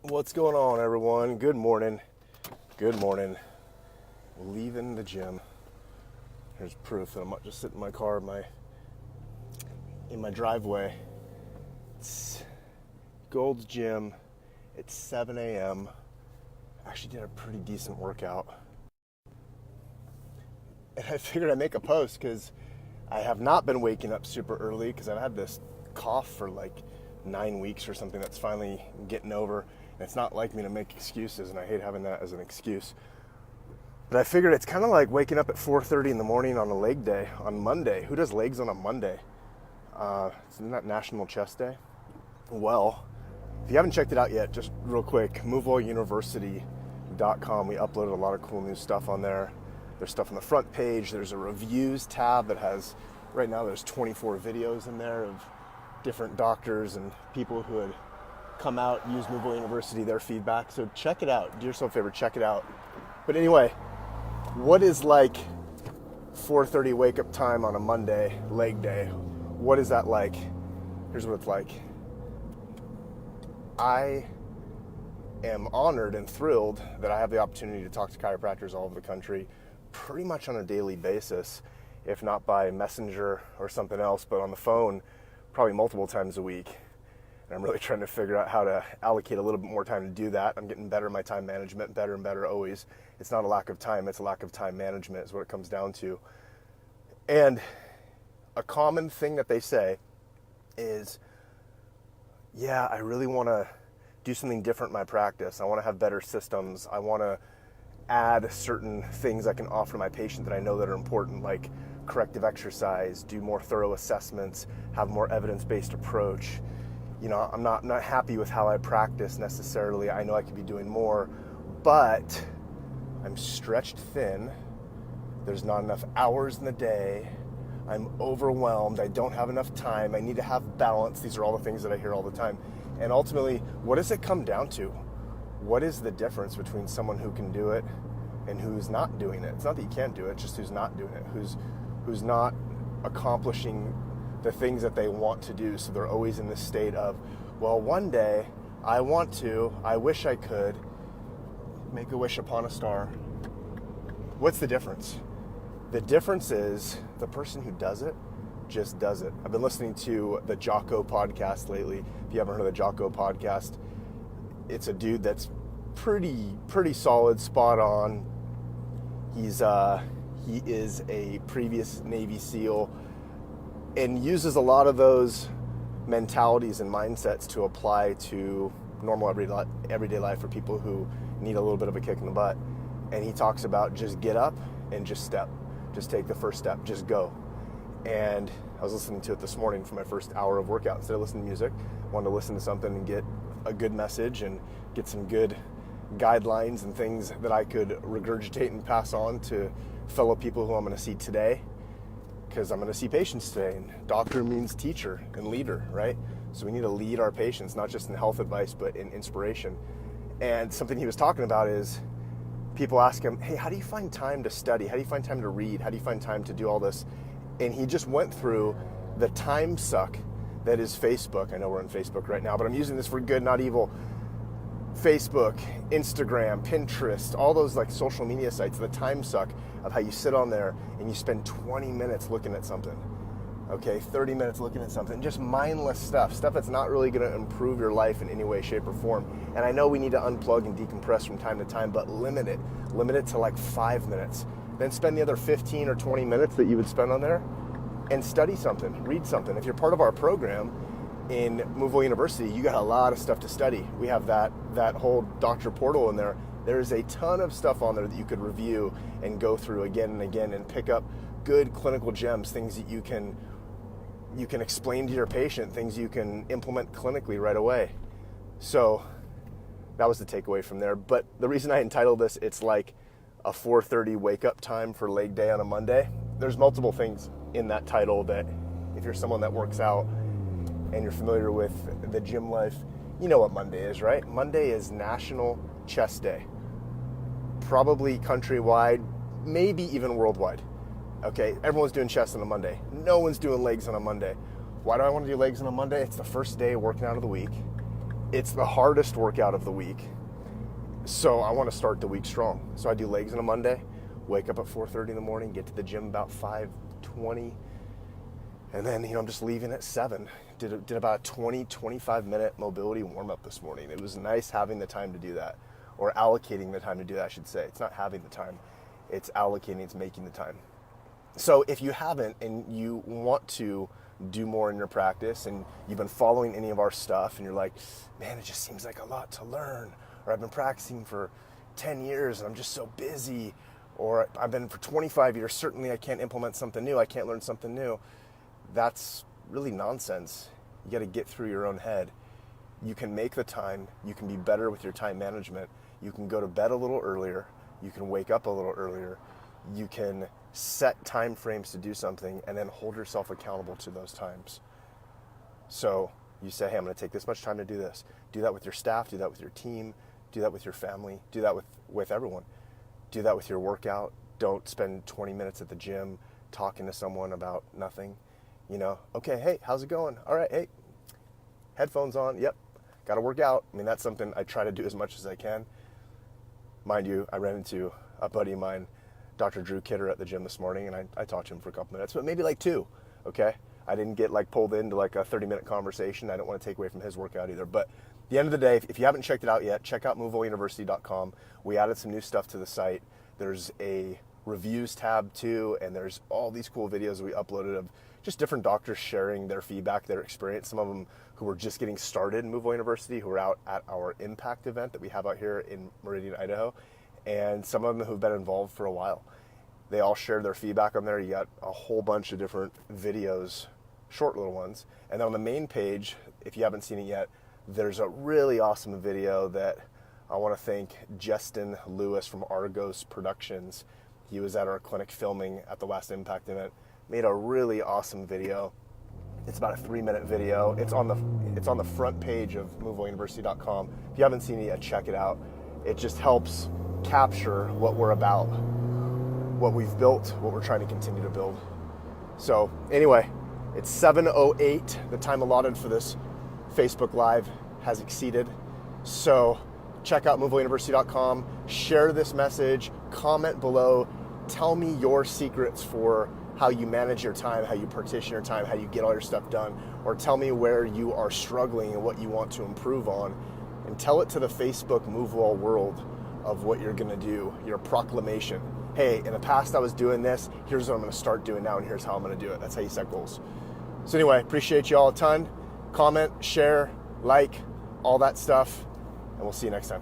What's going on, everyone? Good morning. Good morning. Leaving the gym. Here's proof that I'm not just sitting in my car in my driveway. It's Gold's Gym. It's 7 a.m. Actually did a pretty decent workout. And I figured I'd make a post because I have not been waking up super early because I've had this cough for like 9 weeks or something that's finally getting over. And it's not like me to make excuses, and I hate having that as an excuse. But I figured it's kind of like waking up at 4:30 in the morning on a leg day on Monday. Who does legs on a Monday? Isn't that National Chest Day? Well, if you haven't checked it out yet, just real quick, MoveWellUniversity.com. We uploaded a lot of cool new stuff on there. There's stuff on the front page. There's a reviews tab that has, right now there's 24 videos in there of different doctors and people who had come out, use MoveWell University, their feedback. So check it out. Do yourself a favor, check it out. But anyway, what is like 4:30 wake up time on a Monday, leg day? What is that like? Here's what it's like. I am honored and thrilled that I have the opportunity to talk to chiropractors all over the country pretty much on a daily basis, if not by messenger or something else, but on the phone probably multiple times a week. And I'm really trying to figure out how to allocate a little bit more time to do that. I'm getting better at my time management, better and better always. It's not a lack of time, it's a lack of time management is what it comes down to. And a common thing that they say is, yeah, I really want to do something different in my practice. I want to have better systems. I want to add certain things I can offer my patient that I know that are important, like corrective exercise, do more thorough assessments, have more evidence-based approach. You know, I'm not happy with how I practice necessarily. I know I could be doing more, but I'm stretched thin. There's not enough hours in the day. I'm overwhelmed. I don't have enough time. I need to have balance. These are all the things that I hear all the time. And ultimately, what does it come down to? What is the difference between someone who can do it and who's not doing it? It's not that you can't do it, it's just who's not doing it, who's not accomplishing the things that they want to do. So they're always in this state of, well, one day I want to, I wish I could, make a wish upon a star. What's the difference? The difference is the person who does it just does it. I've been listening to the Jocko podcast lately. If you haven't heard of the Jocko podcast, it's a dude that's pretty solid, spot on. He is a previous Navy SEAL and uses a lot of those mentalities and mindsets to apply to normal everyday life for people who need a little bit of a kick in the butt. And he talks about just get up and just step. Just take the first step. Just go. And I was listening to it this morning for my first hour of workout. Instead of listening to music, I wanted to listen to something and get a good message and get some good guidelines and things that I could regurgitate and pass on to fellow people who I'm going to see today. Because I'm going to see patients today, and doctor means teacher and leader, right? So we need to lead our patients, not just in health advice, but in inspiration. And something he was talking about is people ask him, hey, how do you find time to study? How do you find time to read? How do you find time to do all this? And he just went through the time suck that is Facebook. I know we're on Facebook right now, but I'm using this for good, not evil. Facebook, Instagram, Pinterest, all those like social media sites, the time suck of how you sit on there and you spend 20 minutes looking at something, okay, 30 minutes looking at something, just mindless stuff that's not really going to improve your life in any way, shape, or form. And I know we need to unplug and decompress from time to time, but limit it to like 5 minutes. Then spend the other 15 or 20 minutes that you would spend on there and study something, read something. If you're part of our program in MoveWell University, you got a lot of stuff to study. We have that whole doctor portal in there. There's a ton of stuff on there that you could review and go through again and again and pick up good clinical gems, things that you can explain to your patient, things you can implement clinically right away. So that was the takeaway from there. But the reason I entitled this, it's like a 4:30 wake up time for leg day on a Monday. There's multiple things in that title that if you're someone that works out and you're familiar with the gym life, you know what Monday is, right? Monday is National Chest Day. Probably countrywide, maybe even worldwide. Okay, everyone's doing chest on a Monday. No one's doing legs on a Monday. Why do I want to do legs on a Monday? It's the first day working out of the week. It's the hardest workout of the week. So I want to start the week strong. So I do legs on a Monday, wake up at 4:30 in the morning, get to the gym about 5:20, and then I'm just leaving at 7. Did about a 25 minute mobility warm up this morning. It was nice having the time to do that, or allocating the time to do that, I should say. It's not having the time, it's allocating, it's making the time. So if you haven't and you want to do more in your practice and you've been following any of our stuff and you're like, man, it just seems like a lot to learn, or I've been practicing for 10 years and I'm just so busy, or I've been for 25 years, certainly I can't implement something new, I can't learn something new. That's really nonsense. You got to get through your own head. You can make the time, you can be better with your time management, you can go to bed a little earlier, you can wake up a little earlier, you can set time frames to do something and then hold yourself accountable to those times. So you say, hey, I'm going to take this much time to do this. Do that with your staff, do that with your team, do that with your family, do that with everyone. Do that with your workout. Don't spend 20 minutes at the gym talking to someone about nothing. Okay, hey, how's it going? All right, hey, headphones on, yep, got to work out. I mean, that's something I try to do as much as I can. Mind you, I ran into a buddy of mine, Dr. Drew Kidder, at the gym this morning, and I talked to him for a couple minutes, but maybe like 2, okay? I didn't get pulled into a 30-minute conversation. I don't want to take away from his workout either. But at the end of the day, if you haven't checked it out yet, check out MoveWellUniversity.com. We added some new stuff to the site. There's a reviews tab too, and there's all these cool videos we uploaded of just different doctors sharing their feedback, their experience. Some of them who were just getting started in MoveWell University, who are out at our Impact event that we have out here in Meridian, Idaho, and some of them who've been involved for a while. They all shared their feedback on there. You got a whole bunch of different videos, short little ones. And then on the main page, if you haven't seen it yet, there's a really awesome video that I want to thank Justin Lewis from Argos Productions. He was at our clinic filming at the last Impact event. Made a really awesome video. It's about a 3-minute video. It's on the front page of MoveWellUniversity.com. If you haven't seen it yet, check it out. It just helps capture what we're about, what we've built, what we're trying to continue to build. So anyway, it's 7:08. The time allotted for this Facebook Live has exceeded. So check out MoveWellUniversity.com, share this message, comment below, tell me your secrets for how you manage your time, how you partition your time, how you get all your stuff done, or tell me where you are struggling and what you want to improve on, and tell it to the Facebook MoveWell world of what you're gonna do, your proclamation. Hey, in the past I was doing this, here's what I'm gonna start doing now, and here's how I'm gonna do it. That's how you set goals. So anyway, appreciate you all a ton. Comment, share, like, all that stuff, and we'll see you next time.